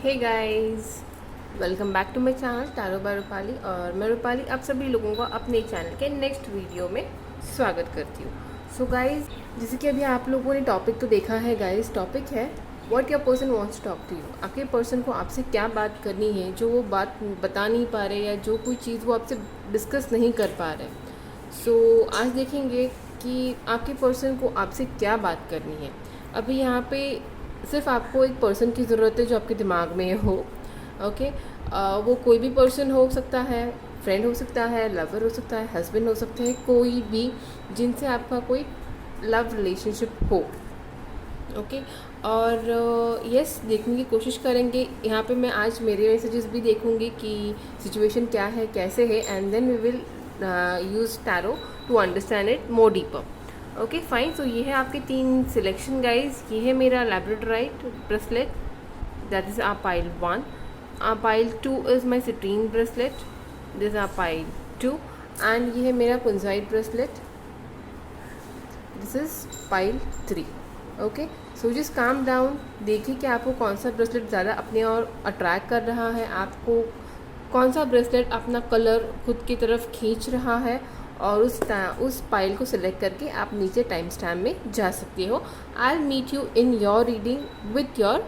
Hey guys, welcome back to my channel tarot by Rupali. और मैं रूपाली आप सभी लोगों का अपने चैनल के नेक्स्ट वीडियो में स्वागत करती हूँ। सो गाइस, जैसे कि अभी आप लोगों ने टॉपिक तो देखा है गाइस, टॉपिक है what your person wants to talk to you. आपके पर्सन को आपसे क्या बात करनी है, जो वो बात बता नहीं पा रहे या जो कोई चीज़ वो आपसे डिस्कस नहीं कर पा रहे। सो आज देखेंगे कि आपके पर्सन को आपसे क्या बात करनी है। अभी यहाँ पे सिर्फ आपको एक पर्सन की ज़रूरत है जो आपके दिमाग में हो। ओके, वो कोई भी पर्सन हो सकता है, फ्रेंड हो सकता है, लवर हो सकता है, हस्बैंड हो सकता है, कोई भी जिनसे आपका कोई लव रिलेशनशिप हो। ओके, और यस, देखने की कोशिश करेंगे। यहाँ पे मैं आज मेरे मैसेजेस भी देखूंगी कि सिचुएशन क्या है, कैसे है, and then we will use tarot to understand it more deeper. Okay fine. So ये है आपके 3 सिलेक्शन गाइज। ये है मेरा labradorite bracelet, that is are pile 1। Pile 2 is my citrine bracelet, this are pile 2। And ये है मेरा kunzite bracelet, this is pile 3। Okay, so just calm down. देखिए कि आपको कौन सा ब्रेसलेट ज़्यादा अपने और अट्रैक्ट कर रहा है, आपको कौन सा ब्रेसलेट अपना कलर खुद की तरफ खींच रहा है, और उस पाइल को सिलेक्ट करके आप नीचे टाइम स्टैम्प में जा सकते हो। I will meet you in your reading with your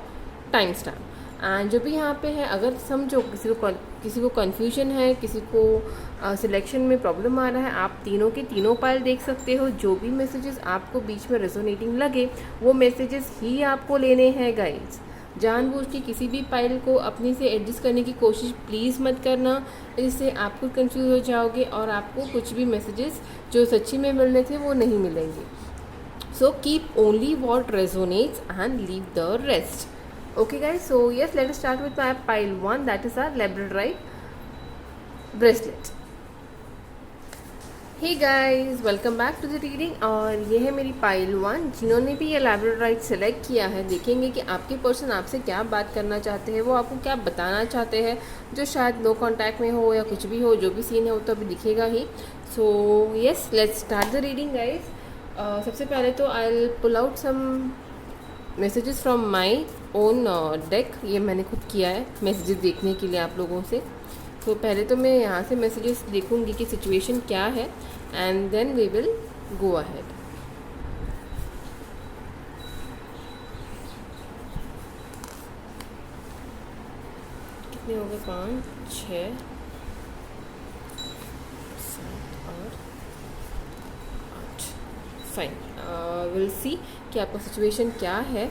time stamp. And जो भी यहाँ पे है, अगर समझो किसी को कन्फ्यूजन है, किसी को सिलेक्शन में प्रॉब्लम आ रहा है, आप तीनों के तीनों पाइल देख सकते हो। जो भी मैसेजेस आपको बीच में रेजोनेटिंग लगे वो मैसेजेस ही आपको लेने हैं गाइज। जानबूझ के किसी भी पाइल को अपने से एडजस्ट करने की कोशिश प्लीज़ मत करना, इससे आप खुद कंफ्यूज हो जाओगे और आपको कुछ भी मैसेजेस जो सच्ची में मिलने थे वो नहीं मिलेंगे। So keep only what resonates and leave the rest. Okay guys, so yes, let us start with my pile 1, that is our labradorite bracelet. Hey guys, welcome back to the reading। और ये है मेरी pile 1। जिन्होंने भी ये labradorite select किया है, देखेंगे कि आपके पर्सन आपसे क्या बात करना चाहते हैं, वो आपको क्या बताना चाहते हैं, जो शायद नो कांटेक्ट में हो या कुछ भी हो, जो भी सीन है वो तो अभी दिखेगा ही। So yes, let's start the reading guys. सबसे पहले तो I will pull out some messages from my own deck. ये मैंने खुद किया है मैसेजेस देखने के लिए आप लोगों से। तो पहले तो मैं यहाँ से मैसेजेस देखूँगी कि सिचुएशन क्या है, and then we will go ahead. कितने हो गए? 5, 6, 7 और 8। फाइन, विल सी कि आपका सिचुएशन क्या है,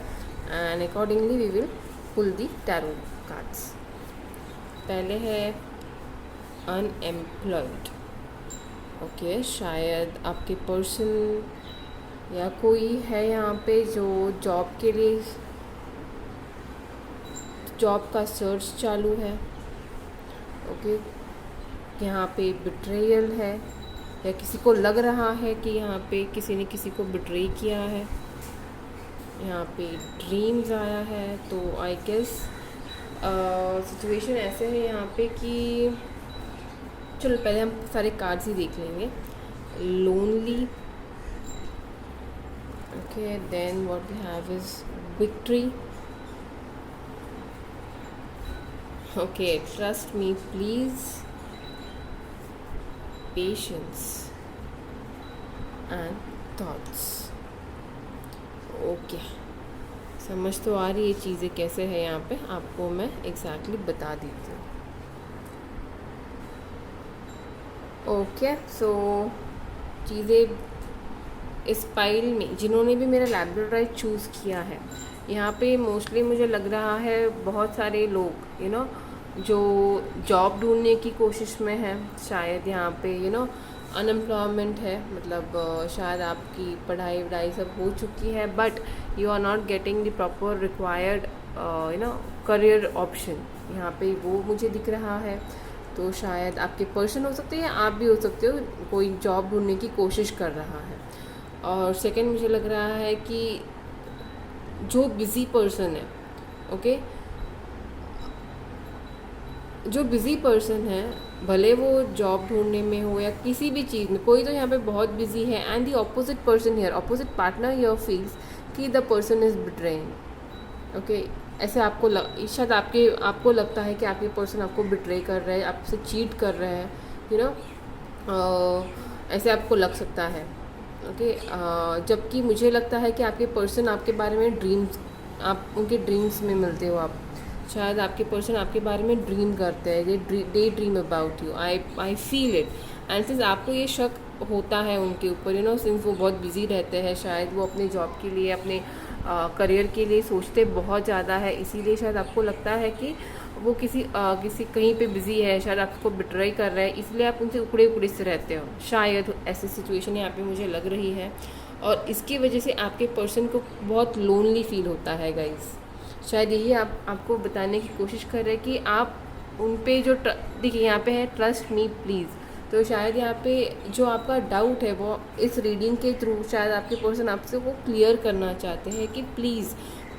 and accordingly we will pull the tarot cards. पहले है अनएम्प्लॉयड। ओके, शायद आपके पर्सन या कोई है यहाँ पे जो जॉब के लिए जॉब का सर्च चालू है। ओके, यहाँ पे बिट्रेयल है, या किसी को लग रहा है कि यहाँ पे किसी ने किसी को बिट्रे किया है। यहाँ पे ड्रीम्स आया है, तो आई गेस सिचुएशन ऐसे है यहाँ पे कि चलो पहले हम सारे कार्ड्स ही देख लेंगे। Lonely, okay, then what we have is victory. Okay, trust me please, patience and thoughts. Okay, समझ तो आ रही है चीज़ें कैसे है यहाँ पे, आपको मैं एग्जैक्टली बता देती हूँ। ओके, सो चीज़ें इस पाइल में जिन्होंने भी मेरा लैब्राडोराइट चूज़ किया है, यहाँ पे मोस्टली मुझे लग रहा है बहुत सारे लोग जो जॉब ढूंढने की कोशिश में है। शायद यहाँ पे अनएम्प्लॉयमेंट है, मतलब शायद आपकी पढ़ाई वढ़ाई सब हो चुकी है, but you are not getting the proper required career option. यहाँ पे वो मुझे दिख रहा है। तो शायद आपके पर्सन हो सकते हैं या आप भी हो सकते हो, कोई जॉब ढूंढने की कोशिश कर रहा है। और सेकंड मुझे लग रहा है कि जो बिज़ी पर्सन है, ओके, जो बिज़ी पर्सन है, भले वो जॉब ढूंढने में हो या किसी भी चीज़ में, कोई तो यहाँ पे बहुत बिजी है, and the opposite person here, opposite partner here feels कि the person is betraying. Okay, ऐसे शायद आपको लगता है कि आपके पर्सन आपको बिट्रे कर रहा है, आपसे चीट कर रहा है, यू नो, ऐसे आपको लग सकता है। ओके, जबकि मुझे लगता है कि आपके पर्सन आपके बारे में आप उनके ड्रीम्स में मिलते हो। आप शायद आपके पर्सन आपके बारे में ड्रीम करते हैं, they dream about you, I feel it. And since आपको ये शक होता है उनके ऊपर, यू नो, सिंस वो बहुत बिजी रहते हैं, शायद वो अपने जॉब के लिए, अपने करियर के लिए सोचते बहुत ज़्यादा है, इसीलिए शायद आपको लगता है कि वो किसी कहीं पे बिज़ी है, शायद आपको बिट्रे कर रहा है, इसलिए आप उनसे उकड़े उकड़े से रहते हो। शायद ऐसी सिचुएशन यहाँ पे मुझे लग रही है, और इसकी वजह से आपके पर्सन को बहुत लोनली फील होता है गाइस। शायद यही आपको बताने की कोशिश कर रहे हैं कि आप उन पे जो देखिए यहाँ पे है ट्रस्ट मी प्लीज़। तो शायद यहाँ पे जो आपका डाउट है वो इस रीडिंग के थ्रू शायद आपके पर्सन आपसे वो क्लियर करना चाहते हैं कि प्लीज़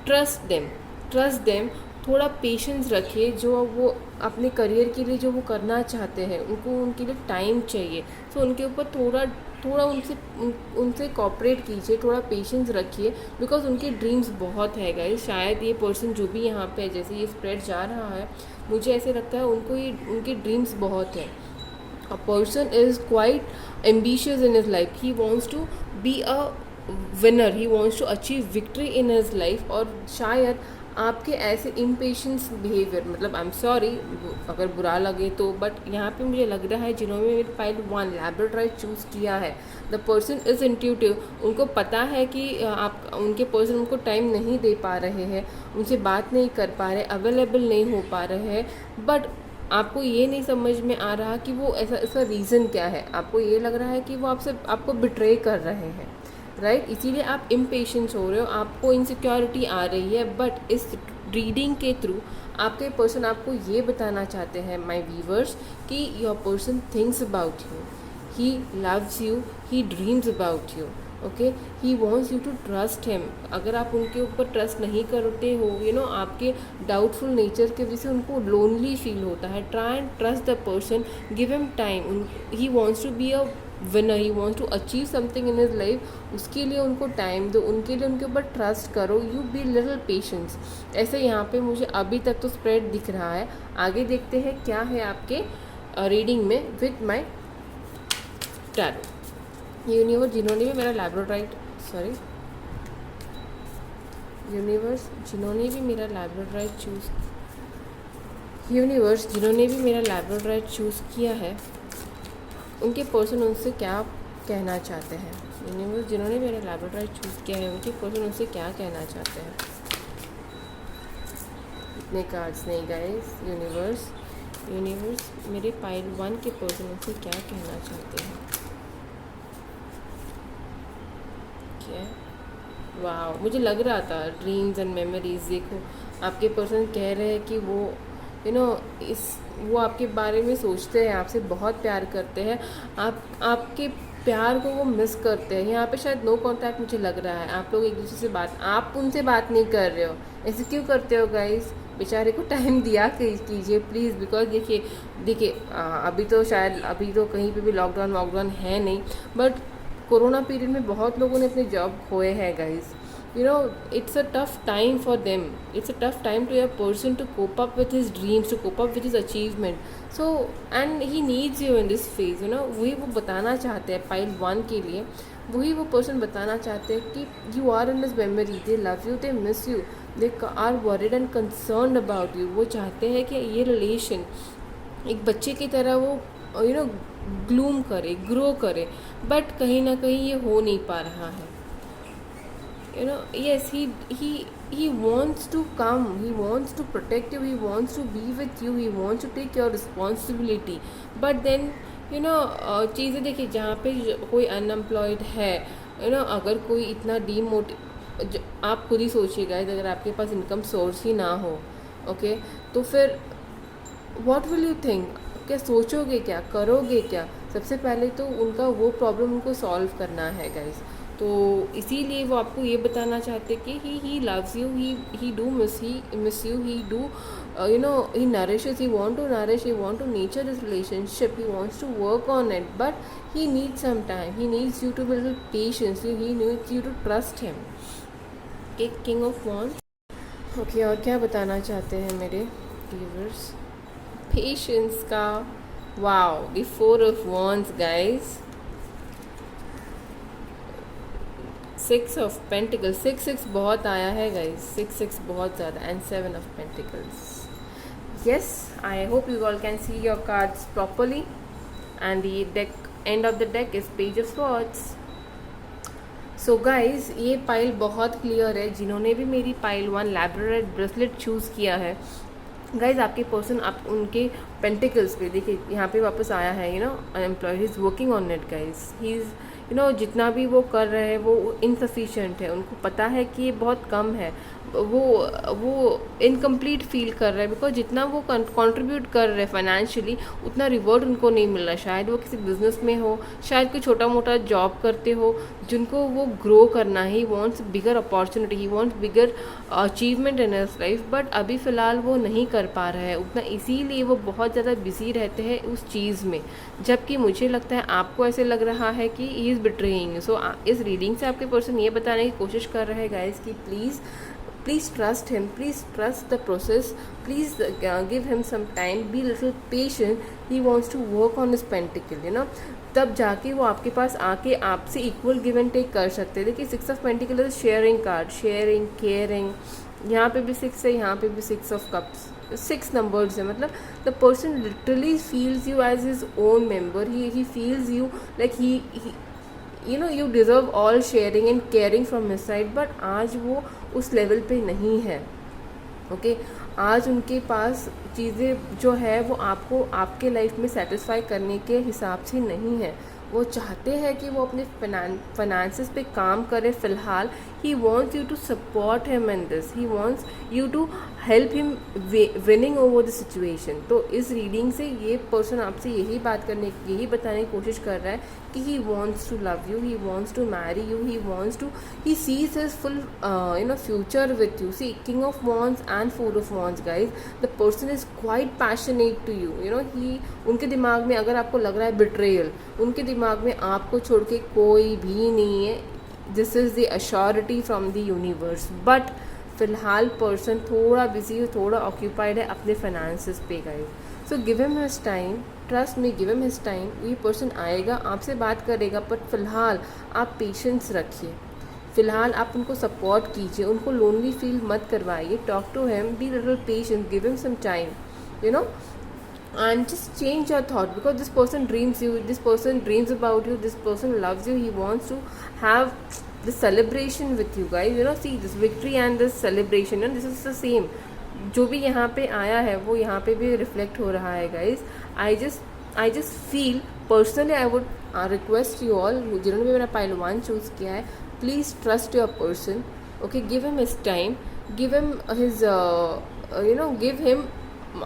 ट्रस्ट देम। थोड़ा पेशेंस रखिए, जो वो अपने करियर के लिए जो वो करना चाहते हैं उनके लिए टाइम चाहिए। तो उनके ऊपर थोड़ा उनसे कॉपरेट कीजिए, थोड़ा पेशेंस रखिए, बिकॉज उनके ड्रीम्स बहुत है गाइस। शायद ये पर्सन जो भी यहाँ पे जैसे ये स्प्रेड जा रहा है, मुझे ऐसे लगता है उनके ड्रीम्स बहुत है। A person is quite ambitious in his life. He wants to be a winner. He wants to achieve victory in his life. और शायद आपके ऐसे इम्पेशेंस बिहेवियर, मतलब आई एम सॉरी अगर बुरा लगे तो, बट यहाँ पे मुझे लग रहा है जिन्होंने मेरी फाइल 1 लैबोरेटरी चूज़ किया है, द पर्सन इज़ इंट्यूटिव। उनको पता है कि आप उनके पर्सन उनको टाइम नहीं दे पा रहे हैं, उनसे बात नहीं कर पा रहे, अवेलेबल नहीं हो पा रहे हैं, बट आपको ये नहीं समझ में आ रहा कि वो इसका रीज़न क्या है। आपको ये लग रहा है कि वो आपको बिट्रे कर रहे हैं, राइट? इसीलिए आप इम्पेशेंस हो रहे हो, आपको इनसिक्योरिटी आ रही है। बट इस रीडिंग के थ्रू आपके पर्सन आपको ये बताना चाहते हैं माय व्यूवर्स कि your person thinks about you, he loves you, he dreams about you. Okay, he wants you to trust him. अगर आप उनके ऊपर ट्रस्ट नहीं करते हो, यू नो, आपके डाउटफुल नेचर के वजह से उनको लोनली फील होता है। Try and trust the person, give him time. He wants to be a winner, he wants to achieve something in his life. उसके लिए उनको टाइम दो, उनके लिए उनके ऊपर ट्रस्ट करो, यू बी लिटिल पेशेंस। ऐसे यहाँ पे मुझे अभी तक तो स्प्रेड दिख रहा है। आगे देखते हैं क्या है आपके रीडिंग में विथ माई टैरो। यूनिवर्स जिन्होंने भी मेरा लैब्रोडाइट चूज़ किया है, उनके पर्सन उनसे क्या कहना चाहते हैं। यूनिवर्स जिन्होंने मेरा लैब्रोडाइट चूज़ किया है, उनके पर्सन उनसे क्या कहना चाहते हैं। इतने कार्ड्स नहीं गाइस। यूनिवर्स मेरे पाइल 1 के पर्सन उनसे क्या कहना चाहते हैं। वाह, मुझे लग रहा था ड्रीम्स एंड मेमोरीज। देखो आपके पर्सन कह रहे हैं कि वो वो आपके बारे में सोचते हैं, आपसे बहुत प्यार करते हैं, आपके प्यार को वो मिस करते हैं। यहाँ पे शायद नो कांटेक्ट मुझे लग रहा है, आप लोग एक दूसरे से आप उनसे बात नहीं कर रहे हो। ऐसे क्यों करते हो गाइस? बेचारे को टाइम दिया कीजिए प्लीज़। बिकॉज देखिए अभी तो कहीं पे भी लॉकडाउन है नहीं, बट कोरोना पीरियड में बहुत लोगों ने अपने जॉब खोए हैं guys. You know, it's a tough time for them. It's a tough time to a person to cope up with his dreams, to cope up with his achievement. So, and he needs you in this phase, you know. वही वो बताना चाहते हैं pile 1 के लिए, वही वो person बताना चाहते हैं कि you are in his memory, they love you, they miss you, they are worried and concerned about you. वो चाहते हैं कि ये रिलेशन एक बच्चे की तरह वो ग्लूम करे, ग्रो करे, बट कहीं ना कहीं ये हो नहीं पा रहा है। Yes, he wants to come, he wants to protect you, he wants to be with you, he wants to take your responsibility, but then चीज़ें देखिए, जहाँ पे कोई अनएम्प्लॉयड है, अगर कोई इतना आप खुद ही सोचिएगा, अगर आपके पास इनकम सोर्स ही ना हो, ओके, तो फिर व्हाट विल यू थिंक? क्या सोचोगे, क्या करोगे क्या? सबसे पहले तो उनका वो प्रॉब्लम उनको सॉल्व करना है गाइस। तो इसीलिए वो आपको ये बताना चाहते कि ही loves you, he do miss you, he do he nourishes, he want to nurture this relationship, he wants to work on it, but he needs some time, he needs you to be a little patient, he needs you to trust him. Okay, King of Wands, okay, और क्या बताना चाहते हैं मेरे viewers? Patience का, wow, the 4 of Wands guys, 6 of Pentacles, 6 बहुत आया है गाइस, 6 बहुत ज़्यादा, and 7 of Pentacles. Yes, I hope you all can see your cards properly, and the deck, end of the deck is Page of Swords. So guys, ये pile बहुत clear है. जिन्होंने भी मेरी पाइल 1 लैब्राडोर ब्रेसलेट चूज़ किया है guys, आपके person, आप उनके पेंटिकल्स पे देखिए, यहाँ पे वापस आया है, you know, unemployed, he is working on it guys. He is, you know, जितना भी वो कर रहे हैं वो इनसफिशिएंट है. उनको पता है कि ये बहुत कम है, वो इनकम्प्लीट फील कर रहे हैं, बिकॉज जितना वो कंट्रीब्यूट कर रहे हैं फाइनेंशियली, उतना रिवॉर्ड उनको नहीं मिल रहा. शायद वो किसी बिजनेस में हो, शायद कोई छोटा मोटा जॉब करते हो, जिनको वो ग्रो करना है. He wants bigger opportunity, he wants bigger achievement in his life, but अभी फ़िलहाल वो नहीं कर पा रहे हैं उतना, इसीलिए वो बहुत ज़्यादा बिजी रहते हैं उस चीज़ में. जबकि मुझे लगता है आपको ऐसे लग रहा है कि ही इज़ बिट्रेइंग. सो इस रीडिंग से आपके पर्सन ये बताने की कोशिश कर रहे हैं गाइज कि please trust him, please trust the process, please give him some time, be little patient. He wants to work on his pentacle, you know, तब जाके वो आपके पास आके आपसे इक्वल गिव एंड टेक कर सकते हैं. देखिए 6 of Pentacles is sharing card, sharing, caring. यहाँ पे भी 6 है, यहाँ पे भी 6 of Cups, 6 नंबर्स है. मतलब the person literally feels you as his own member. He feels you like he you know, you deserve all sharing and caring from his side. But आज वो उस लेवल पे नहीं है. ओके, आज उनके पास चीज़ें जो है वो आपको आपके लाइफ में सेटिस्फाई करने के हिसाब से नहीं है. वो चाहते हैं कि वो अपने फाइनेंसेस पे काम करें फ़िलहाल. He wants you to support him in this, he wants you to help him winning over the situation. तो इस रीडिंग से ये पर्सन आपसे यही बताने की कोशिश कर रहा है कि he wants to love you, he wants to marry you, he sees his full you know future with you. See, King of Wands and 4 of Wands guys, the person is quite passionate to you, you know. ही, उनके दिमाग में अगर आपको लग रहा है betrayal, उनके दिमाग में आपको छोड़ के कोई भी नहीं है. This is the assurity from the universe. But फ़िलहाल पर्सन थोड़ा बिजी, थोड़ा ऑक्यूपाइड है अपने फाइनेंसेस पे guys. So give him his time, trust में, गिव हिम हिज टाइम. ये पर्सन आएगा, आपसे बात करेगा, बट फ़िलहाल आप पेशेंस रखिए. फ़िलहाल आप उनको सपोर्ट कीजिए, उनको लोनली फील मत करवाइए. Talk to him, be little patient, give him some time, you know, and just change your thought, because this person dreams you, this person dreams about you, this person loves you. He wants to have this celebration with you guys, you know. See this victory and this celebration, and this is the same जो भी यहाँ पे आया है वो यहाँ पे भी रिफ्लेक्ट हो रहा है guys. I just feel personally, I would request you all, जिन्होंने भी मेरा पाइल 1 चूज़ किया है, please trust your person. Okay, give him his time, give him his you know, give him,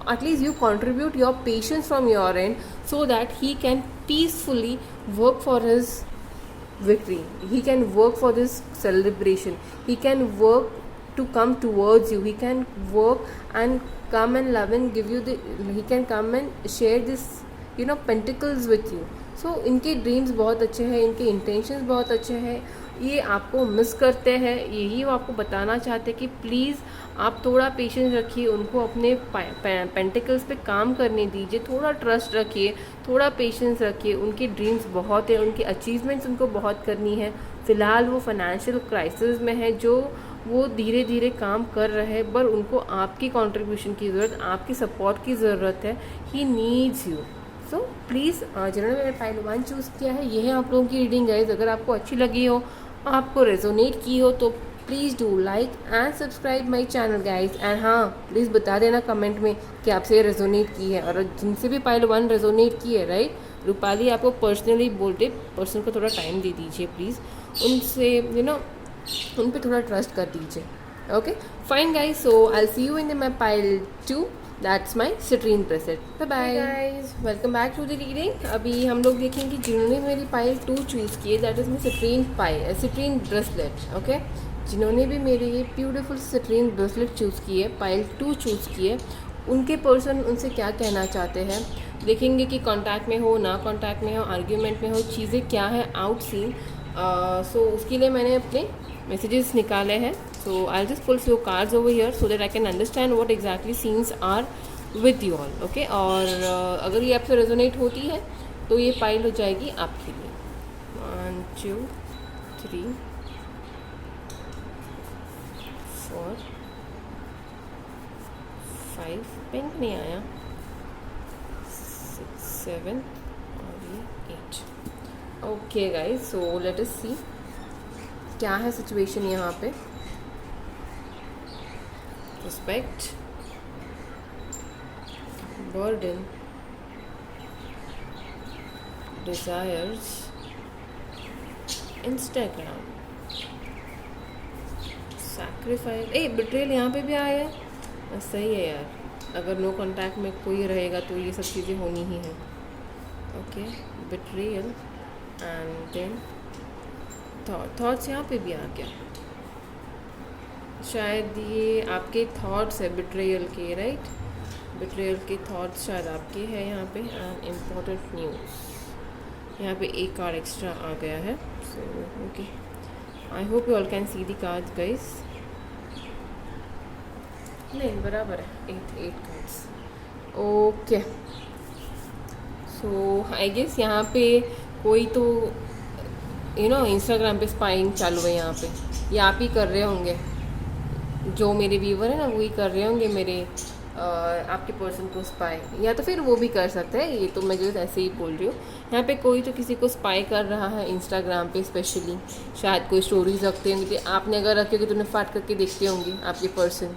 at least you contribute your patience from your end, so that he can peacefully work for his victory, he can work for this celebration, he can work to come towards you, he can work and come and love and give you the, he can come and share this, you know, pentacles with you. So इनके dreams बहुत अच्छे हैं, इनके intentions बहुत अच्छे हैं. ये आपको मिस करते हैं, यही वो आपको बताना चाहते हैं कि प्लीज़ आप थोड़ा पेशेंस रखिए, उनको अपने पेंटिकल्स पे काम करने दीजिए, थोड़ा ट्रस्ट रखिए, थोड़ा पेशेंस रखिए. उनके ड्रीम्स बहुत है, उनकी अचीवमेंट्स उनको बहुत करनी है. फ़िलहाल वो फाइनेंशियल क्राइसिस में है, जो वो धीरे धीरे काम कर रहे हैं, पर उनको आपकी कंट्रीब्यूशन की ज़रूरत, आपकी सपोर्ट की ज़रूरत है. He needs you. So please, जिन्होंने मेरा पाइल 1 चूज़ किया है, ये है आप लोगों की रीडिंग गाइज. अगर आपको अच्छी लगी हो, आपको रेजोनेट की हो, तो please do like and subscribe my channel guys. And हाँ, प्लीज़ बता देना कमेंट में कि आपसे ये रेजोनेट की है, और जिनसे भी पाइल 1 रेजोनेट की है, राइट, रूपाली आपको पर्सनली बोलते, पर्सन को थोड़ा टाइम दे दीजिए प्लीज़, उनसे यू नो, उन पर थोड़ा ट्रस्ट कर दीजिए. Okay, fine guys. So I see you in my pile 2. That's my citrine bracelet. Bye bye. Hey guys, welcome back to the reading. अभी हम लोग देखेंगे जिन्होंने मेरी पाइल 2 चूज़ की है, that is my citrine bracelet. Okay, जिन्होंने भी मेरी ये ब्यूटीफुल citrine bracelet चूज़ की है, पाइल 2 चूज़ की है, उनके पर्सन उनसे क्या कहना चाहते हैं. देखेंगे कि कॉन्टैक्ट में हो, ना कॉन्टैक्ट में हो, आर्ग्यूमेंट में हो, चीज़ें क्या है आउट सीन. सो उसके लिए मैंने अपने मैसेजेस निकाले हैं. So I'll just pull few cards over here so that I can understand what exactly scenes are with you all. Okay, और अगर ये आपसे रेजोनेट होती है तो ये पाइल हो जाएगी आपके लिए. 1 2 3 4 5. पिंक नहीं आया. 6 7 और ये 8. Okay guys, so let us see क्या है सिचुएशन यहाँ पे. Respect, burden, desires, Instagram, sacrifice. Betrayal यहाँ पे भी आया है. सही है यार, अगर नो कांटेक्ट में कोई रहेगा तो ये सब चीज़ें होनी ही हैं. Okay, betrayal and then thoughts यहाँ पे भी आ गया. शायद ये आपके थॉट्स है बिट्रेयल के, राइट. बिट्रेयल के थॉट्स शायद आपके हैं यहाँ पे. एंड इम्पोर्टेंट न्यूज़ यहाँ पे एक कार्ड एक्स्ट्रा आ गया है. So okay, I hope you all can see the cards guys. नहीं बराबर है, 8 cards. Okay, so I guess यहाँ पे कोई तो इंस्टाग्राम पे स्पाइंग चालू है यहाँ पे. ये आप ही कर रहे होंगे, जो मेरे व्यूवर है ना वही कर रहे होंगे मेरे आपके पर्सन को स्पाई. या तो फिर वो भी कर सकते हैं, ये तो मैं जो ऐसे ही बोल रही हूँ. यहाँ पे कोई तो किसी को स्पाई कर रहा है इंस्टाग्राम पे स्पेशली. शायद कोई स्टोरीज रखते होंगे, आपने अगर रखे होंगे तो उन्हें फाट करके देखते होंगे आपके पर्सन,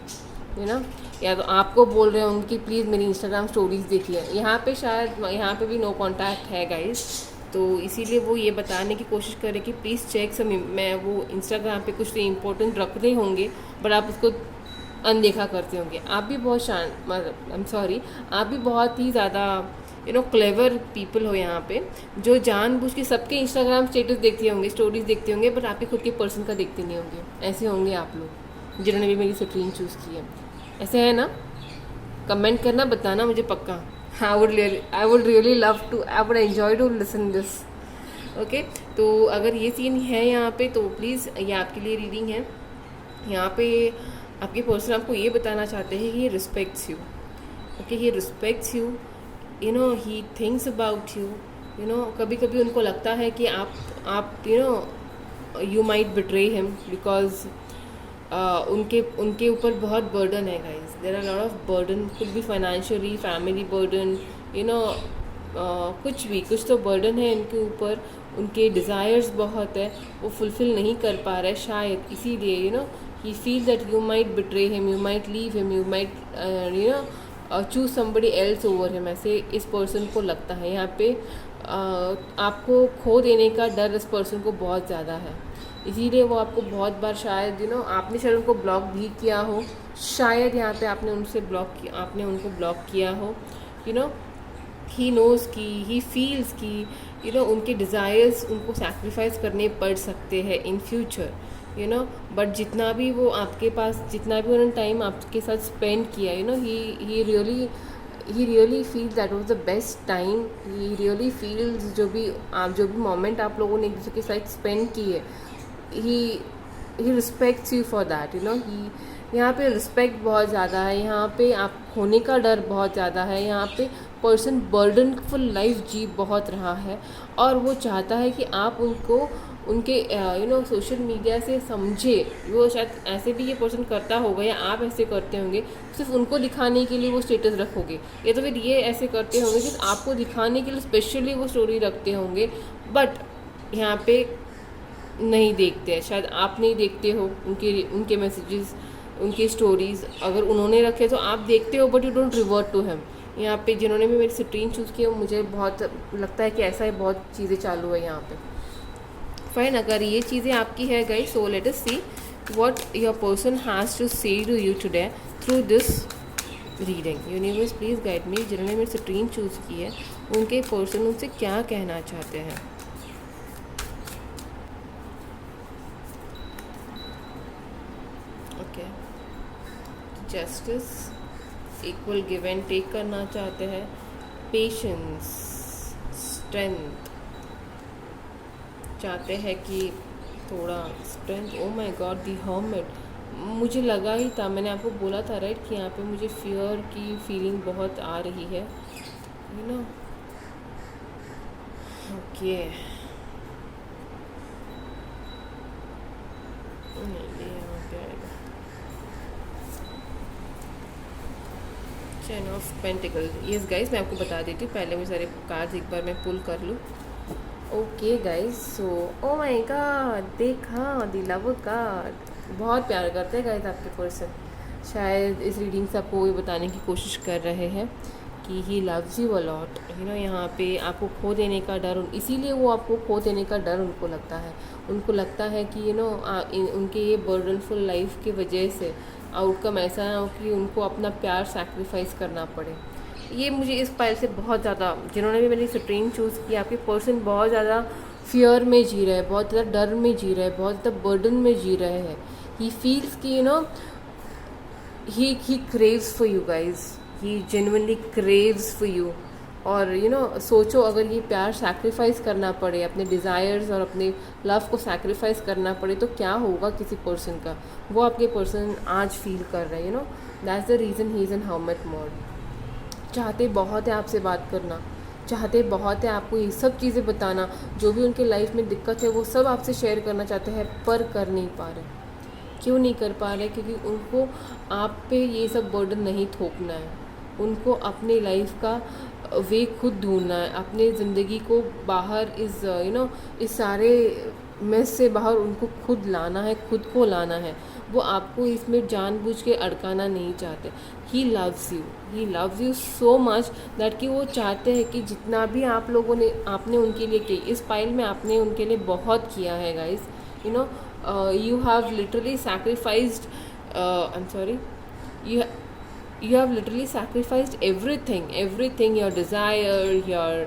या तो आपको बोल रहे होंगे कि प्लीज़ मेरी इंस्टाग्राम स्टोरीज देखिए. यहाँ पे शायद यहाँ पे भी नो कांटेक्ट है गाइस, तो इसीलिए वो ये बताने की कोशिश करें कि प्लीज़ चेक सम. मैं वो इंस्टाग्राम पे कुछ तो इम्पोर्टेंट रख रहे होंगे बट आप उसको अनदेखा करते होंगे. आप भी बहुत आप भी बहुत ही ज़्यादा क्लेवर पीपल हो यहाँ पे, जो जानबूझ के सबके इंस्टाग्राम स्टेटस देखते होंगे, स्टोरीज देखते होंगे, बट आपके खुद के पर्सन का देखते नहीं होंगे. ऐसे होंगे आप लोग जिन्होंने भी मेरी स्क्रीन चूज़ की है. ऐसे है ना? कमेंट करना, बताना मुझे पक्का. I would really love to, I would enjoy to listen this. Okay, तो अगर ये सीन है यहाँ पे तो प्लीज़ ये आपके लिए रीडिंग है. यहाँ पे आपके पर्सन आपको ये बताना चाहते हैं कि ये respects you. Okay, he respects you, he thinks about you. कभी कभी उनको लगता है कि आप you might betray him because उनके ऊपर बहुत बर्डन है guys. There are lot of burden, कुछ भी फाइनेंशियली, फैमिली बर्डन, कुछ तो बर्डन है इनके ऊपर. उनके डिज़ायर्स बहुत है, वो फुलफ़िल नहीं कर पा रहा है शायद, इसीलिए ही feel that you might betray him, you might leave him, you might choose somebody else over him. ऐसे इस पर्सन को लगता है. यहाँ पे आपको खो देने का डर इस पर्सन को बहुत ज़्यादा है, इसीलिए वो आपको बहुत बार शायद आपने शायद उनको ब्लॉक भी किया हो. शायद यहाँ पे आपने उनको ब्लॉक किया हो. ही नोज़ की, ही फील्स की उनके डिज़ायर्स उनको सैक्रिफाइस करने पड़ सकते हैं इन फ्यूचर. बट जितना भी वो आपके पास, जितना भी उन्होंने टाइम आपके साथ स्पेंड किया, he really feels that was the best time. He really feels जो भी मोमेंट आप लोगों ने एक दूसरे के साथ स्पेंड की है, ही रिस्पेक्ट्स यू फॉर दैट. यहाँ पे रिस्पेक्ट बहुत ज़्यादा है. यहाँ पे आप खोने का डर बहुत ज़्यादा है. यहाँ पे पर्सन बर्डनफुल लाइफ जी बहुत रहा है और वो चाहता है कि आप उनके सोशल मीडिया से समझे. वो शायद ऐसे भी ये पर्सन करता होगा या आप ऐसे करते होंगे, सिर्फ उनको दिखाने के लिए वो स्टेटस रखोगे, या तो फिर ये ऐसे करते होंगे कि आपको दिखाने के लिए स्पेशली वो स्टोरी रखते होंगे. बट यहाँ पे नहीं देखते हैं, शायद आप नहीं देखते हो उनके मैसेजेस, उनकी स्टोरीज़. अगर उन्होंने रखे तो आप देखते हो, but you don't revert to him. यहाँ पे जिन्होंने भी मेरी स्क्रीन चूज़ किया, मुझे बहुत लगता है कि ऐसा ही बहुत चीज़ें चालू है यहाँ पे. फाइन, अगर ये चीज़ें आपकी है guys, so let us see what your person has to say to you today through this reading. Universe please guide me. जिन्होंने मेरी स्क्रीन चूज़ की है उनके पर्सन उनसे क्या कहना चाहते हैं. Okay, justice, equal give and take करना चाहते हैं. पेशेंस, स्ट्रेंथ चाहते हैं कि थोड़ा strength. Oh my God, the hermit. मुझे लगा ही था, मैंने आपको बोला था राइट कि यहाँ पे मुझे फियर की फीलिंग बहुत आ रही है, यू नो। ओके, ये यहाँ पे आएगा 10 ऑफ पेंटिकल। यस गाइस, मैं आपको बता देती हूँ, पहले मैं सारे कार्ड्स एक बार मैं पुल कर लूँ। Okay guys, so O my God, देखा द लव कार्ड। बहुत प्यार करते हैं गाइस आपके पर्सन। शायद इस रीडिंग से आपको ये बताने की कोशिश कर रहे हैं कि ही loves you a lot, you know. यहाँ पे आपको खो देने का डर, इसीलिए वो आपको खो देने का डर उनको लगता है। उनको लगता है कि यू नो उनके ये बर्डनफुल लाइफ की वजह से आउटकम ऐसा हो कि उनको अपना प्यार सैक्रिफाइस करना पड़े। ये मुझे इस पाइल से बहुत ज़्यादा, जिन्होंने भी मेरी स्ट्रीम चूज़ की, आपके पर्सन बहुत ज़्यादा फियर में जी रहे हैं, बहुत ज़्यादा डर में जी रहे हैं, बहुत ज़्यादा बर्डन में जी रहे हैं। ही फील्स कि you know he craves for you guys, he genuinely craves for you. और यू नो सोचो, अगर ये प्यार सैक्रिफाइस करना पड़े, अपने डिज़ायर्स और अपने लव को सैक्रिफाइस करना पड़े, तो क्या होगा किसी पर्सन का। वो आपके पर्सन आज फील कर रहे हैं, you know. That's the reason he is in hermit mode. चाहते बहुत है आपसे बात करना, चाहते बहुत है आपको ये सब चीज़ें बताना, जो भी उनके लाइफ में दिक्कत है वो सब आपसे शेयर करना चाहते हैं, पर कर नहीं पा रहे। क्यों नहीं कर पा रहे? क्योंकि उनको आप पे ये सब बर्डन नहीं थोपना है। उनको अपनी लाइफ का वे खुद ढूंढना है, अपने ज़िंदगी को बाहर इस यू नो इस सारे मेस से बाहर उनको खुद लाना है, खुद को लाना है। वो आपको इसमें जानबूझ के अड़काना नहीं चाहते। ही loves you so much that कि वो चाहते हैं कि जितना भी आप लोगों ने आपने उनके लिए किया, इस पाइल में आपने उनके लिए बहुत किया है guys, you no. you have literally sacrificed I'm sorry, you have literally sacrificed everything, your desire, your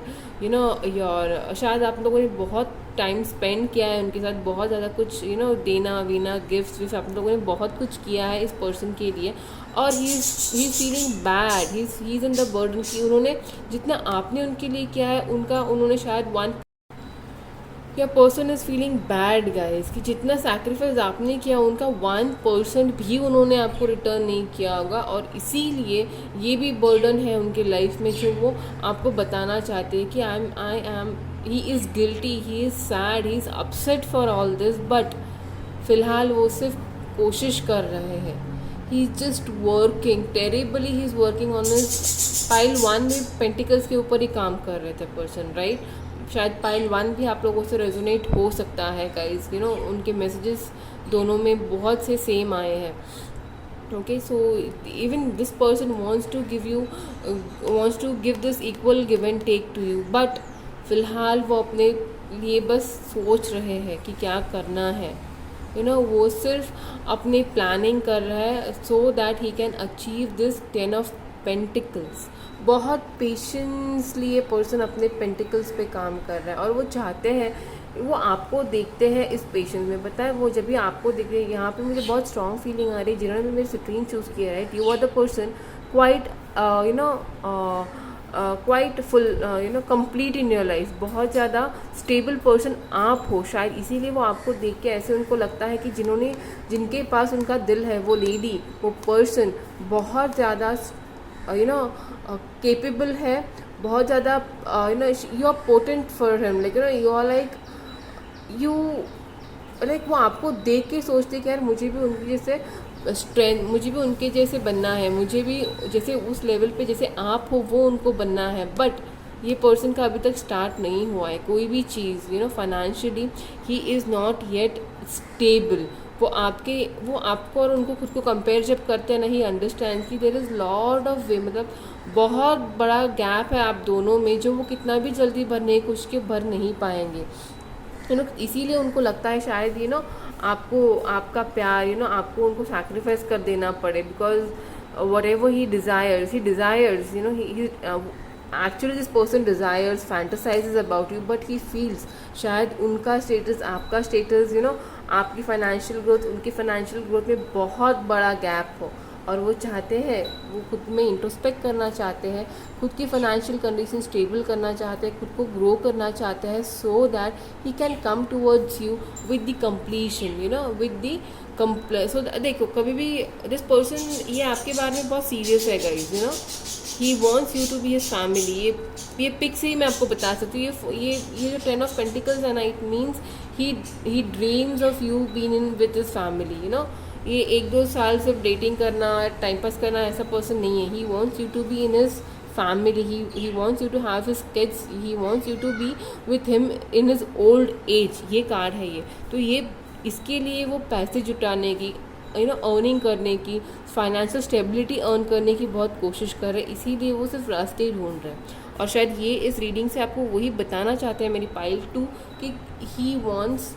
शायद आप लोगों ने बहुत टाइम स्पेंड किया है उनके साथ, बहुत ज़्यादा कुछ यू नो देना वीना गिफ्ट्स आप लोगों ने बहुत कुछ किया है इस पर्सन के लिए। और he is feeling bad, he is in the burden कि उन्होंने जितना आपने उनके लिए किया है उनका उन्होंने शायद या person is feeling bad guys कि जितना सैक्रिफाइस आपने किया उनका 1% भी उन्होंने आपको रिटर्न नहीं किया होगा। और इसीलिए ये भी बर्डन है उनके लाइफ में जो वो आपको बताना चाहते हैं कि I am he is guilty, he is sad, he is upset for all this. But फ़िलहाल वो सिर्फ कोशिश कर रहे हैं। He is just working terribly, he is working on his pile 1 में पेंटिकल्स के ऊपर ही काम कर रहे थे पर्सन, राइट। शायद पाइल 1 भी आप लोगों से रेजोनेट हो सकता है गाइस, यू नो। उनके मैसेजेस दोनों में बहुत से सेम आए हैं। Okay, so even this person wants to give this equal give and take to you, but फिलहाल वो अपने लिए बस सोच रहे हैं कि क्या करना है, यू नो। वो सिर्फ अपनी प्लानिंग कर रहा है सो that he can achieve this 10 of pentacles. बहुत पेशेंसली ये पर्सन अपने पेंटिकल्स पे काम कर रहा है और वो चाहते हैं, वो आपको देखते हैं इस पेशेंस में। पता है, वो जब भी आपको देख रहे हैं, यहाँ पे मुझे बहुत स्ट्रॉन्ग फीलिंग आ रही है जिन्होंने भी मेरी स्ट्रीम चूज़ किया है। You are the person quite you know quite full you know complete in your life. बहुत ज़्यादा स्टेबल पर्सन आप हो शायद, इसीलिए वो आपको देख के ऐसे उनको लगता है कि जिनके पास उनका दिल है, वो लेडी, वो पर्सन बहुत ज़्यादा यू नो केपेबल है, बहुत ज़्यादा you know you are potent for him, like you know you are like वो आपको देख के सोचते कि यार मुझे भी उनकी जैसे स्ट्रेंथ, मुझे भी उनके जैसे बनना है, मुझे भी जैसे उस लेवल पे जैसे आप हो वो उनको बनना है। बट ये पर्सन का अभी तक स्टार्ट नहीं हुआ है कोई भी चीज़, you know. Financially he is not yet stable. वो आपको और उनको खुद को कंपेयर जब करते हैं, नहीं अंडरस्टैंड कि there is lot of way, मतलब बहुत बड़ा गैप है आप दोनों में, जो वो कितना भी जल्दी भरने की कोशिश के भर नहीं पाएंगे, यू नो। इसीलिए उनको लगता है शायद यू नो आपको आपका प्यार, यू नो, आपको उनको सैक्रिफाइस कर देना पड़े, because whatever he desires you know, he actually this person desires fantasizes about you, but he feels शायद उनका स्टेटस आपका स्टेटस, यू नो, आपकी फाइनेंशियल ग्रोथ उनकी फाइनेंशियल ग्रोथ में बहुत बड़ा गैप हो, और वो चाहते हैं, वो खुद में इंट्रोस्पेक्ट करना चाहते हैं, खुद की फाइनेंशियल कंडीशन स्टेबल करना चाहते हैं, खुद को ग्रो करना चाहते हैं, so that he can come towards you with the completion, you know, with the so देखो कभी भी दिस पर्सन ये आपके बारे में बहुत सीरियस है guys, you know, he wants you to be his family. ये पिक से ही मैं आपको बता सकती हूँ, ये जो 10 ऑफ पेंटिकल्स है ना, it means he dreams of you being in with his family, you know. ये 1-2 साल सिर्फ डेटिंग करना, टाइम पास करना ऐसा पर्सन नहीं है। He wants you to be in his family, he wants you to have his kids, he wants you to be with him in his old age। ये card है ये, तो ये इसके लिए वो पैसे जुटाने की, यू नो, अर्निंग करने की, फाइनेंशियल स्टेबिलिटी अर्न करने की बहुत कोशिश कर रहे हैं, इसीलिए वो सिर्फ रास्ते ढूंढ रहे हैं। और शायद ये इस रीडिंग से आपको वही बताना चाहते हैं मेरी पाइल 2 कि he wants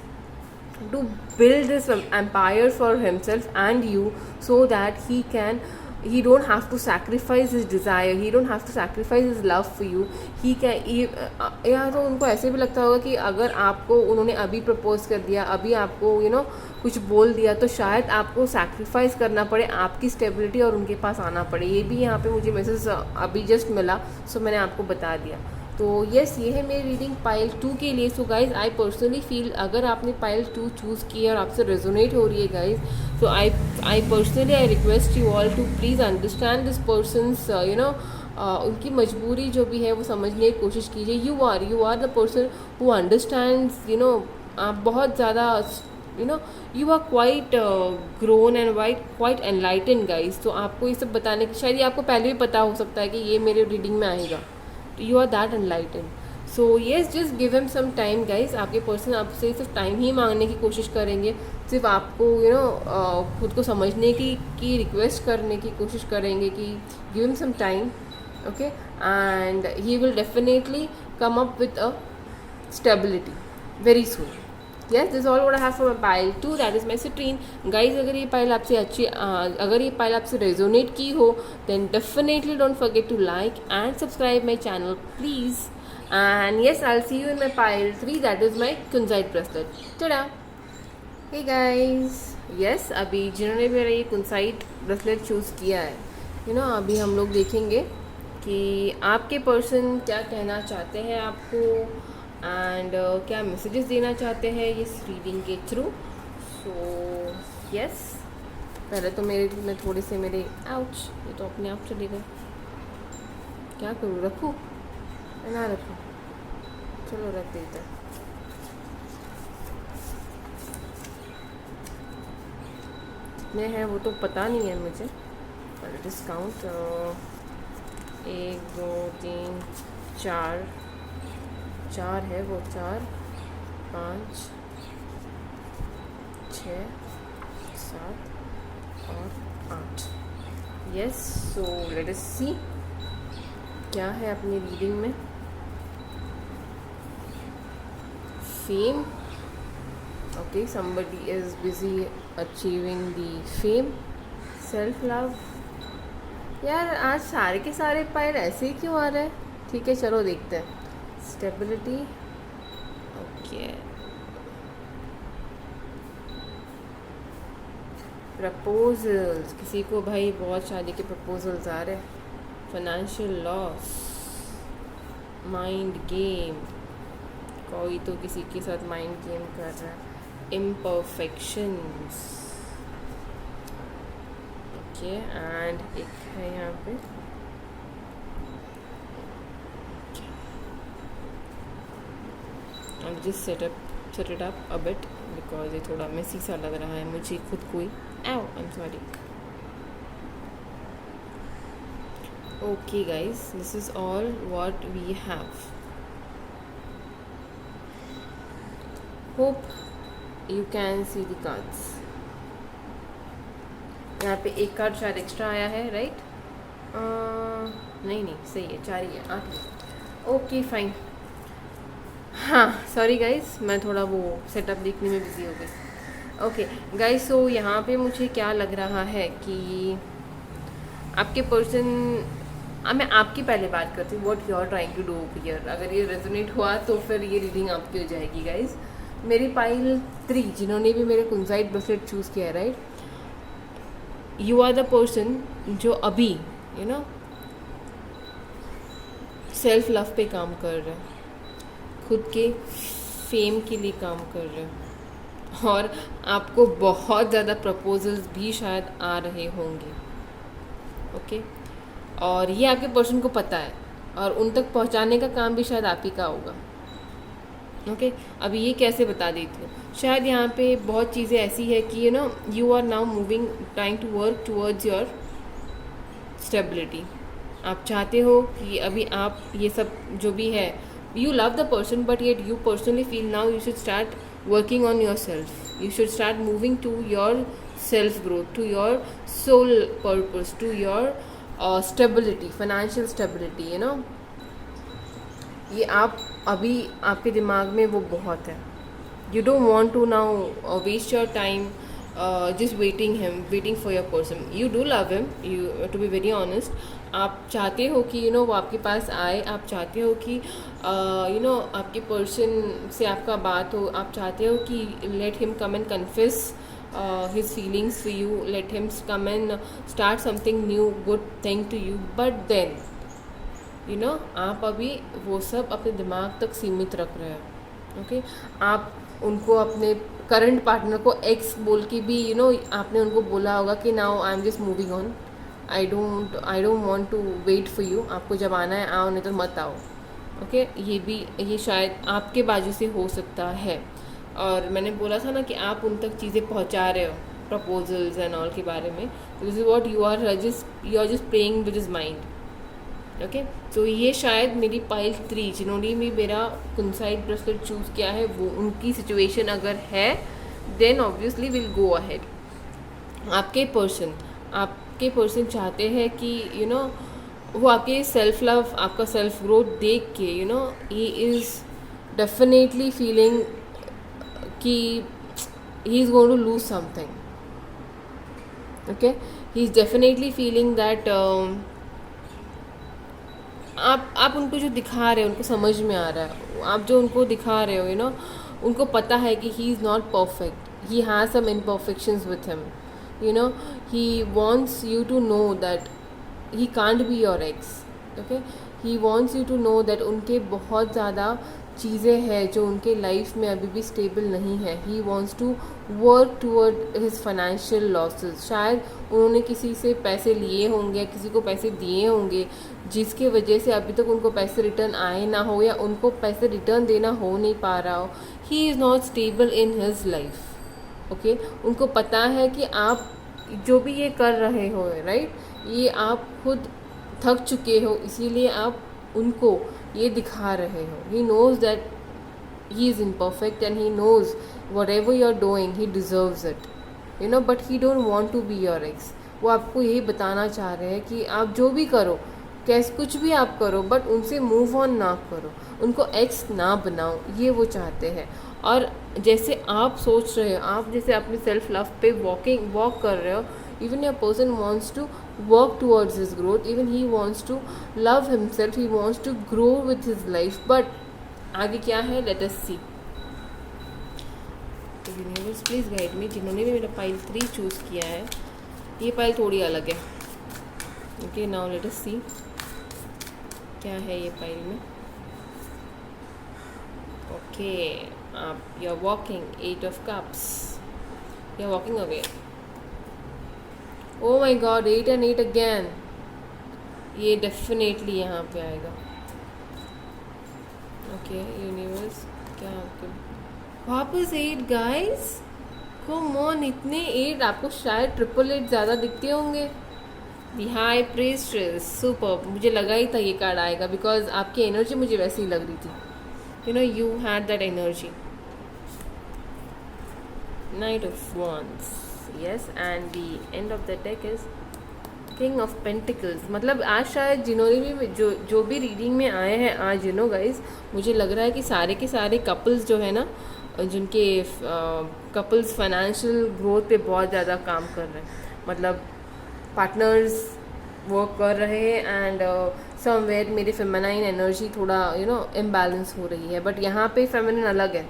to build this empire for himself and you, so that he don't have to sacrifice his desire, he don't have to sacrifice his love for you, he can या तो उनको ऐसे भी लगता होगा कि अगर आपको उन्होंने अभी प्रपोज कर दिया, अभी आपको यू नो कुछ बोल दिया, तो शायद आपको सैक्रिफाइस करना पड़े आपकी स्टेबिलिटी और उनके पास आना पड़े। ये भी यहाँ पे मुझे मैसेज अभी जस्ट मिला, सो मैंने आपको बता दिया। तो यस, ये है मेरी रीडिंग पाइल 2 के लिए। So guys I personally feel अगर आपने पाइल 2 चूज़ की है और आपसे रेजोनेट हो रही है गाइज, तो I personally I request you all to please understand this person's, you know, उनकी मजबूरी जो भी है वो समझने की कोशिश कीजिए। You are the person who understands, you know, आप बहुत ज़्यादा, you know, you are quite grown and quite enlighten guys. तो आपको ये सब बताने की, शायद ये आपको पहले भी पता हो सकता है कि ये मेरे रीडिंग में आएगा, you are that enlightened, so yes, just give him some time guys। आपके पर्सन आपसे सिर्फ टाइम ही मांगने की कोशिश करेंगे, सिर्फ आपको यू नो खुद को समझने की रिक्वेस्ट करने की कोशिश करेंगे कि give him some time, okay, and he will definitely come up with a stability very soon। yes, this is all what I have for my pile 2, that is my citrine guys। अगर ये pile आपसे अच्छी अगर ये pile आपसे resonate की हो, then definitely don't forget to like and subscribe my channel please, and yes, I'll see you in my pile 3, that is my kunzite bracelet। tada। hey guys, yes, अभी जिन्होंने मेरा ये kunzite bracelet चूज़ किया है, you know, अभी हम लोग देखेंगे कि आपके पर्सन क्या कहना चाहते हैं आपको, एंड क्या मैसेजेस देना चाहते हैं इस रीडिंग के थ्रू। सो यस, पहले तो मैं थोड़े से मेरे आउच, ये तो अपने आप चले गए, क्या करूँ, रखूँ ना रखूँ, चलो रख देते हैं। कितने हैं वो तो पता नहीं है मुझे, पर डिस्काउंट 1 2 3 4 है वो, 4 5 6 7 और 8। यस, सो लेट अस सी क्या है अपनी रीडिंग में। Fame, okay, somebody is busy achieving the fame। Self love, यार आज सारे के सारे पाइल ऐसे ही क्यों आ रहे हैं, ठीक है चलो देखते हैं। स्टेबिलिटी, ओके, प्रपोजल्स, किसी को भाई बहुत शादी के प्रपोजल्स आ रहे हैं। फाइनेंशियल लॉस, माइंड गेम, कोई तो किसी के साथ माइंड गेम कर रहा है। इम्परफेक्शंस, ओके, एंड एक है यहाँ पे just set it up a bit because ये थोड़ा मेसी सा लग रहा है मुझे खुद को ही। I'm sorry। Okay guys, this is all what we have। Hope you can see the cards। यहाँ पे एक कार्ड शायद एक्स्ट्रा आया है, राइट? नहीं सही है, 4 ही है, 8। ओके फाइन, हाँ सॉरी गाइस, मैं थोड़ा वो सेटअप देखने में बिज़ी हो गई। ओके गाइस, सो यहाँ पे मुझे क्या लग रहा है कि आपके पर्सन, मैं आपकी पहले बात करती हूँ, what you are trying to do here. अगर ये रेजोनेट हुआ तो फिर ये रीडिंग आपकी हो जाएगी गाइस। मेरी पाइल 3 जिन्होंने भी मेरे कुंजाइट ब्रेसलेट चूज़ किया है, right, you are the person जो अभी सेल्फ लव पे काम कर रहे हैं, खुद के फेम के लिए काम कर रहे हैं, और आपको बहुत ज़्यादा प्रपोजल्स भी शायद आ रहे होंगे। ओके, और ये आपके पर्सन को पता है और उन तक पहुंचाने का काम भी शायद आप ही का होगा। ओके, अभी ये कैसे बता देती हूँ। शायद यहाँ पे बहुत चीज़ें ऐसी है कि you are now moving trying to work towards your stability. आप चाहते हो कि अभी आप ये सब जो भी है, you love the person but yet you personally feel now you should start working on yourself, you should start moving to your self growth, to your soul purpose, to your stability, financial stability. ये आप अभी आपके दिमाग में वो बहुत है। You don't want to now waste your time just waiting for your person. You do love him, you to be very honest. आप चाहते हो कि वो आपके पास आए, आप चाहते हो कि आपके पर्सन से आपका बात हो, आप चाहते हो कि let him come and confess his feelings for you, let him come and start something new, good thing to you. But then आप अभी वो सब अपने दिमाग तक सीमित रख रहे हो। ओके, आप उनको अपने करंट पार्टनर को एक्स बोल के भी आपने उनको बोला होगा कि now I am just moving on, I don't want to wait for you, आपको जब आना है आओ, नहीं तो मत आओ। ओके, ये शायद आपके बाजू से हो सकता है। और मैंने बोला था ना कि आप उन तक चीज़ें पहुंचा रहे हो, प्रपोजल्स एंड ऑल के बारे में। This is what you are just playing with his mind. Okay, तो ये शायद मेरी पाइल 3 जिन्होंने भी मेरा कंसाइड ब्रेसलेट चूज़ किया है, वो उनकी सिचुएशन अगर है, then obviously will go ahead. आपके पर्सन चाहते हैं कि वो आपके सेल्फ लव, आपका सेल्फ ग्रोथ देख के ही इज़ डेफिनेटली फीलिंग कि he is going to lose something. Okay, he is definitely feeling that आप उनको जो दिखा रहे हो उनको समझ में आ रहा है, आप जो उनको दिखा रहे हो उनको पता है कि he is not perfect, he has some imperfections with him, he wants you to know that he can't be your ex. Okay, he wants you to know that उनके बहुत ज़्यादा चीज़ें हैं जो उनके लाइफ में अभी भी स्टेबल नहीं है। He wants to work toward his financial losses. शायद उन्होंने किसी से पैसे लिए होंगे, किसी को पैसे दिए होंगे, जिसके वजह से अभी तक उनको पैसे रिटर्न आए ना हो, या उनको पैसे रिटर्न देना हो नहीं पा रहा हो। ही is not stable in his life. Okay, उनको पता है कि आप जो भी ये कर रहे हो, राइट, ये आप खुद थक चुके हो, इसीलिए आप उनको ये दिखा रहे हो। He knows that he is imperfect and he knows whatever you are doing he deserves it, but he don't want to be your ex. वो आपको यही बताना चाह रहे हैं कि आप जो भी करो, कैसे कुछ भी आप करो, बट उनसे मूव ऑन ना करो, उनको एक्स ना बनाओ, ये वो चाहते हैं। और जैसे आप सोच रहे हो, आप जैसे अपने सेल्फ लव पे वॉक कर रहे हो, even your person wants to work towards his growth, even he wants to love himself, he wants to grow with his life, but आगे क्या है, let us see। तो यूनिवर्स प्लीज़ गाइड मी, जिन्होंने भी मेरा पाइल 3 चूज़ किया है, ये पाइल थोड़ी अलग है। Okay, now let us see क्या है ये पाइल में। ओके, आप you are walking 8 of cups, you are walking away. Oh my God, 8 and 8 again, ये डेफिनेटली यहाँ पे आएगा। ओके, यूनिवर्स क्या आपके वापस 8 गाइस, कम ऑन, इतने 8, आपको शायद 888 ज़्यादा दिखते होंगे। दी हाई प्रीस्ट्रेस, सुपर, मुझे लगा ही था ये कार्ड आएगा, बिकॉज आपकी एनर्जी मुझे वैसे ही लग रही थी, you had that energy. Night of wands, yes, and the end of the deck is King of Pentacles। मतलब आज शायद जिन्होंने भी जो भी रीडिंग में आए हैं आज, गाइस, मुझे लग रहा है कि सारे के सारे कपल्स जो है ना, जिनके कपल्स फाइनेंशियल ग्रोथ पे बहुत ज़्यादा काम कर रहे हैं, मतलब पार्टनर्स वर्क कर रहे हैं, एंड समवेयर मेरी फेमिनाइन एनर्जी थोड़ा इम्बैलेंस हो रही है। बट यहाँ पे फेमिनिन अलग है,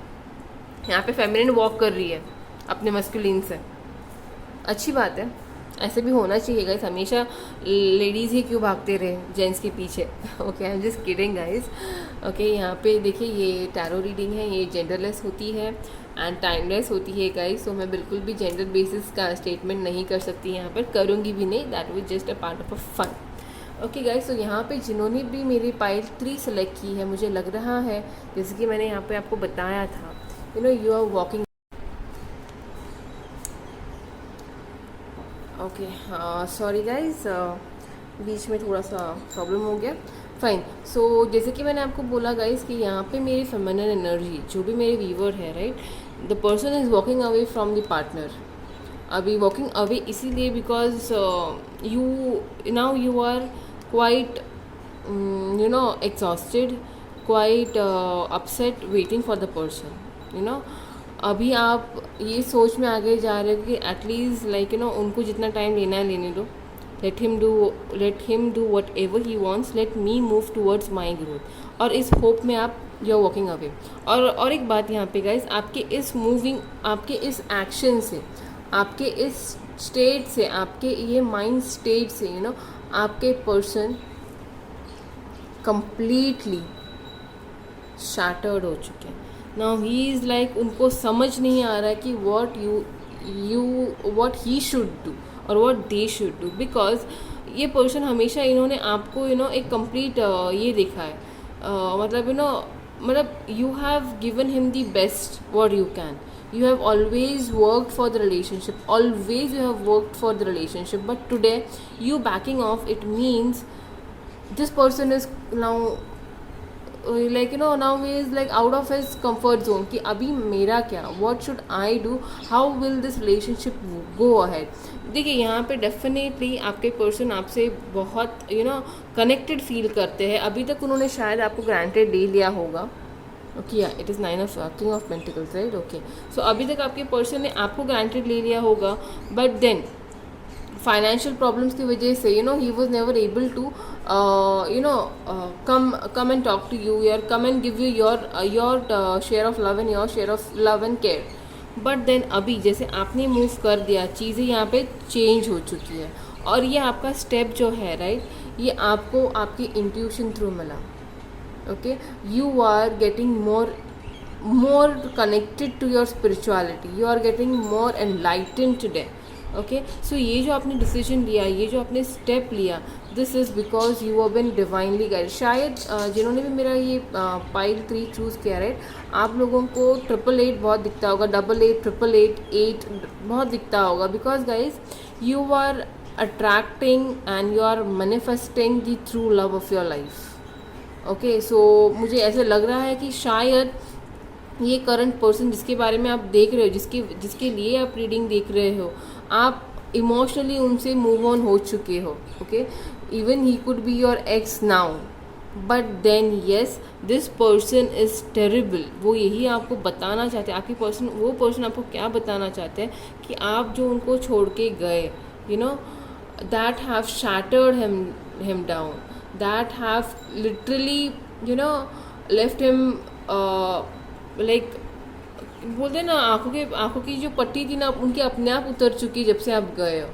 यहाँ पे फेमिनिन वॉक कर रही है अपने मस्कुलिन से। अच्छी बात है, ऐसे भी होना चाहिए गाइस, हमेशा लेडीज़ ही क्यों भागते रहे जेंट्स के पीछे। Okay, I am just kidding guys. Okay, यहाँ पे देखिए ये टैरो रीडिंग है, ये जेंडरलेस होती है एंड टाइमलेस होती है गाइस। सो मैं बिल्कुल भी जेंडर बेसिस का स्टेटमेंट नहीं कर सकती यहाँ पर, करूँगी भी नहीं, that was just a part of a fun. Okay guys, तो यहाँ पे जिन्होंने भी मेरी पाइल 3 सेलेक्ट की है, मुझे लग रहा है जैसे कि मैंने यहाँ पे आपको बताया था, you know you are walking. Okay, sorry guys, बीच में थोड़ा सा प्रॉब्लम हो गया। फाइन। सो जैसे कि मैंने आपको बोला गाइस कि यहाँ पे मेरी फेमिनिन एनर्जी, जो भी मेरे वीवर है right, the person is walking away from the partner. अभी वॉकिंग अवे इसीलिए because you now you are quite you know exhausted, quite upset waiting for the person, you know. अभी आप ये सोच में आगे जा रहे हो कि एटलीस्ट लाइक यू नो उनको जितना टाइम लेना है लेने दो, let him do what ever he wants, let me move towards my growth. और इस होप में आप यू आर वॉकिंग अवे। और एक बात यहाँ पे गाइज, आपके इस मूविंग, आपके इस एक्शन से, आपके इस स्टेट से, आपके ये माइंड स्टेट से यू नो आपके पर्सन कंप्लीटली शैटर्ड हो चुके हैं। नाउ ही इज़ लाइक, उनको समझ नहीं आ रहा है कि व्हाट ही शुड डू और what they should do, because ये पर्सन हमेशा इन्होंने आपको यू नो एक कंप्लीट ये देखा है, मतलब यू नो मतलब you have given him the best what you can, you have always worked for the relationship, always you have worked for the relationship, but today you backing off, it means this person is now like you know now he is like out of his comfort zone कि अभी मेरा क्या, what should I do, how will this relationship go ahead। देखिए यहाँ पे definitely आपके person आपसे बहुत यू नो कनेक्टेड फील करते हैं। अभी तक उन्होंने शायद आपको ग्रांटेड ले लिया होगा। ओके, या it is 9 of king of pentacles right. Okay, so अभी तक आपके पर्सन ने आपको ग्रांटेड ले लिया होगा, बट देन फाइनेंशियल प्रॉब्लम्स की वजह से you know he was never able to you know come and talk to you, your come and give you your share of love and your share of love and care. But then अभी जैसे आपने move कर दिया, चीज़ें यहाँ पे change हो चुकी है, और ये आपका स्टेप जो है राइट, ये आपको आपकी इंट्यूशन थ्रू मिला। Okay, you are getting more connected to your spirituality, you are getting more enlightened today। okay, so ये जो आपने डिसीजन लिया, ये जो आपने स्टेप लिया, this is because you have been divinely guided. शायद जिन्होंने भी मेरा ये पाइल 3 चूज़ किया राइट, आप लोगों को 888 बहुत दिखता होगा, 88 888 बहुत दिखता होगा, because guys you are attracting and you are manifesting the true love of your life. Okay, so मुझे ऐसे लग रहा है कि शायद ये करंट पर्सन जिसके बारे में आप देख रहे हो, जिसके लिए आप रीडिंग देख रहे हो, आप इमोशनली उनसे मूव ऑन हो चुके हो। Okay, even he could be your ex now, but then yes this person is terrible. वो यही आपको बताना चाहते हैं, आपकी पर्सन, वो पर्सन आपको क्या बताना चाहते हैं कि आप जो उनको छोड़ के गए, you know that have shattered him down, that have literally you know left him like बोलते हैं ना, आँखों की जो पट्टी थी ना उनकी अपने आप उतर चुकी जब से आप गए हो,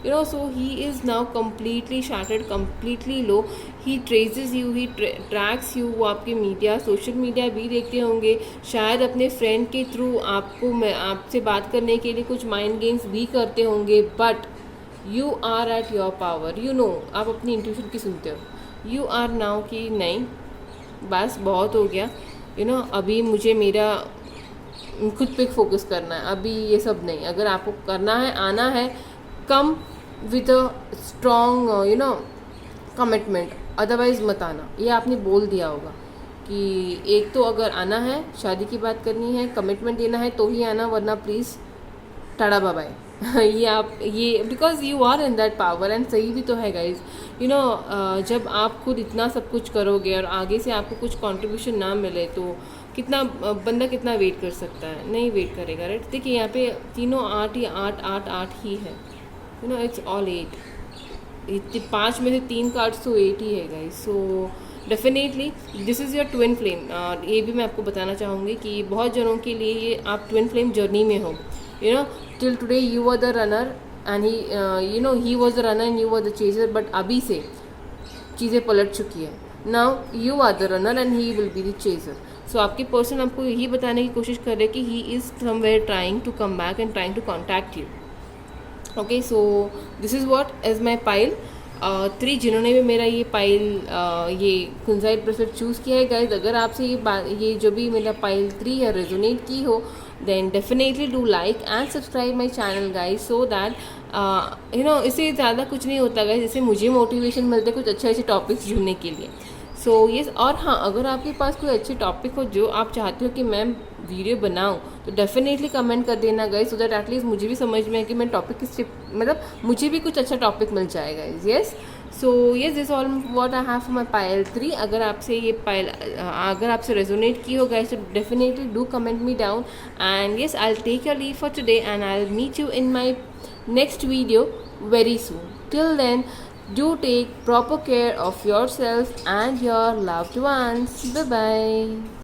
you no. So he is now completely shattered, completely low. He traces you, he tracks you. वो आपके मीडिया, सोशल मीडिया भी देखते होंगे, शायद अपने फ्रेंड के थ्रू आपसे बात करने के लिए कुछ माइंड गेम्स भी करते होंगे, but you are at your power, you know. आप अपनी इंट्यूशन की सुनते हो, यू आर नाउ कि नहीं बस बहुत हो गया, यू नो अभी मुझे मेरा खुद पे फोकस करना है, अभी ये सब नहीं। अगर आपको करना है, आना है, come with a strong you know commitment, otherwise मत आना। ये आपने बोल दिया होगा कि एक तो अगर आना है, शादी की बात करनी है, कमिटमेंट देना है तो ही आना, वरना प्लीज़ टाटा बाय बाय। ये because you are in that power, and सही भी तो है गाइज, यू नो। जब आप खुद इतना सब कुछ करोगे और आगे से आपको कुछ कंट्रीब्यूशन ना मिले तो कितना बंदा कितना वेट कर सकता है, नहीं वेट करेगा राइट। देखिए यहाँ पे तीनों 8 ही 8 ही है, यू नो इट्स ऑल 8। 5 में से 3 कार्ड्स तो 8 ही है guys. So definitely this is your twin flame. ये भी मैं आपको बताना चाहूँगी कि बहुत जनों के लिए ये आप ट्विन फ्लेम जर्नी में हो, you know. Till today you are the runner and he you know he was the runner and you was the chaser, but अभी से चीज़ें पलट चुकी है. Now you are the runner and he will be the chaser. So आपकी person आपको यही बताने की कोशिश कर रहे हैं कि he is somewhere trying to come back and trying to contact you. Okay, so this is what as my pile 3 जिन्होंने भी मेरा ये पाइल ये कुंजाइट ब्रेसलेट चूज़ किया है. गाइज, अगर आपसे ये जो भी मेरा पाइल 3 है रेजोनेट की हो, then definitely do like and subscribe my channel guys, so that you know इससे ज़्यादा कुछ नहीं होता guys, इससे मुझे मोटिवेशन मिलता है कुछ अच्छे अच्छे टॉपिक्स ढूंढने के लिए. सो ये और हाँ, अगर आपके पास कोई अच्छे टॉपिक हो जो आप चाहते हो कि मैं वीडियो बनाऊं, तो डेफिनेटली कमेंट कर देना गाइज, सो दैट एटलीस्ट मुझे भी समझ में है कि मैं टॉपिक किस मतलब मुझे भी कुछ अच्छा टॉपिक मिल जाएगा. Yes, so yes, this all what I have for my pile 3. अगर आपसे ये पायल अगर आपसे रेजोनेट की हो गाइज, तो definitely do comment me down. And yes, I will take your leave for today and I will meet you in my next video very soon. Till then, do take proper care of yourself and your loved ones. Bye bye.